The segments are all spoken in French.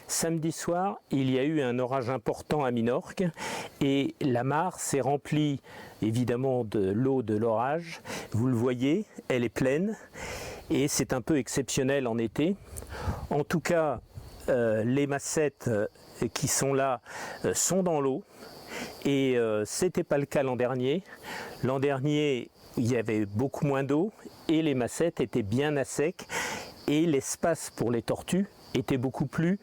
Samedi soir, il y a eu un orage important à Minorque et la mare s'est remplie évidemment de l'eau de l'orage. Vous le voyez, elle est pleine et c'est un peu exceptionnel en été. En tout cas, les massettes qui sont là sont dans l'eau et c'était pas le cas l'an dernier. L'an dernier, il y avait beaucoup moins d'eau et les massettes étaient bien à sec et l'espace pour les tortues était beaucoup plus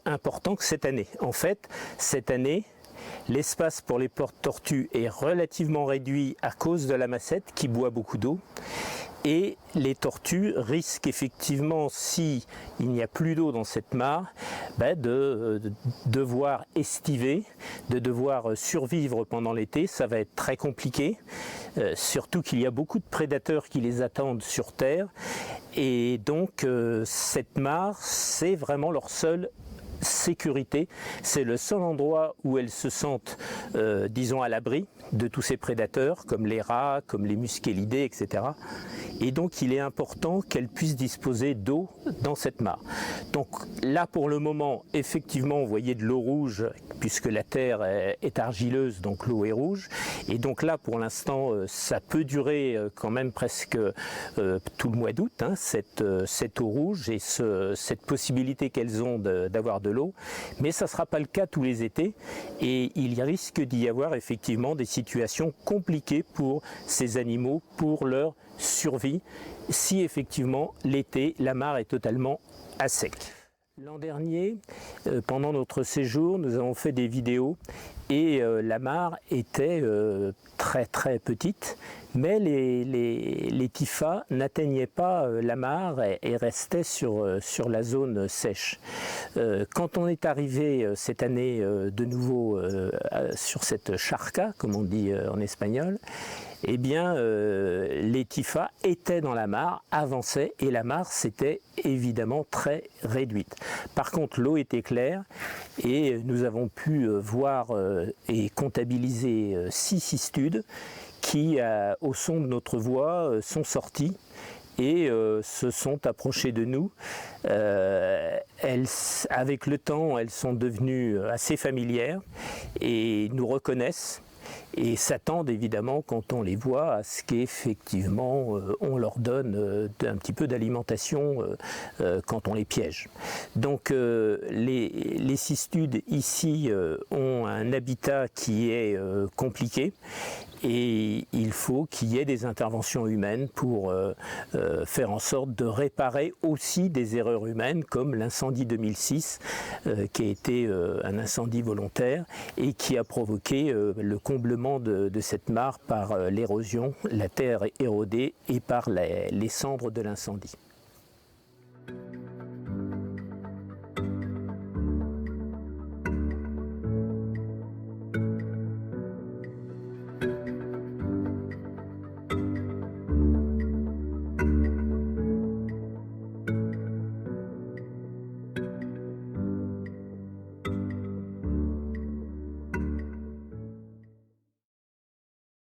important que cette année. En fait, cette année, l'espace pour les tortues est relativement réduit à cause de la massette qui boit beaucoup d'eau. Et les tortues risquent effectivement, si il n'y a plus d'eau dans cette mare, de devoir estiver, de devoir survivre pendant l'été. Ça va être très compliqué, surtout qu'il y a beaucoup de prédateurs qui les attendent sur terre. Et donc cette mare, c'est vraiment leur seule sécurité, c'est le seul endroit où elles se sentent, disons, à l'abri de tous ces prédateurs, comme les rats, comme les muscélidés, etc. Et donc il est important qu'elles puissent disposer d'eau dans cette mare. Donc là pour le moment, effectivement, vous voyez de l'eau rouge, puisque la terre est argileuse, donc l'eau est rouge. Et donc là pour l'instant, ça peut durer quand même presque tout le mois d'août, hein, cette eau rouge et cette possibilité qu'elles ont d'avoir de l'eau, mais ça ne sera pas le cas tous les étés et il risque d'y avoir effectivement des situations compliquées pour ces animaux, pour leur survie, si effectivement l'été, la mare est totalement à sec. L'an dernier, pendant notre séjour, nous avons fait des vidéos et la mare était très très petite, mais les typhas n'atteignaient pas la mare et restaient sur la zone sèche. Quand on est arrivé cette année de nouveau sur cette charca, comme on dit en espagnol, eh bien les typhas étaient dans la mare, avançaient et la mare s'était évidemment très réduite. Par contre l'eau était claire et nous avons pu voir et comptabiliser 6 cistudes qui au son de notre voix sont sortis et se sont approchés de nous. Avec le temps, elles sont devenues assez familières et nous reconnaissent et s'attendent évidemment quand on les voit à ce qu'effectivement on leur donne un petit peu d'alimentation quand on les piège. Donc les cistudes ici ont un habitat qui est compliqué et il faut qu'il y ait des interventions humaines pour faire en sorte de réparer aussi des erreurs humaines comme l'incendie 2006 qui a été un incendie volontaire et qui a provoqué le comblement de cette mare par l'érosion, la terre érodée et par les cendres de l'incendie.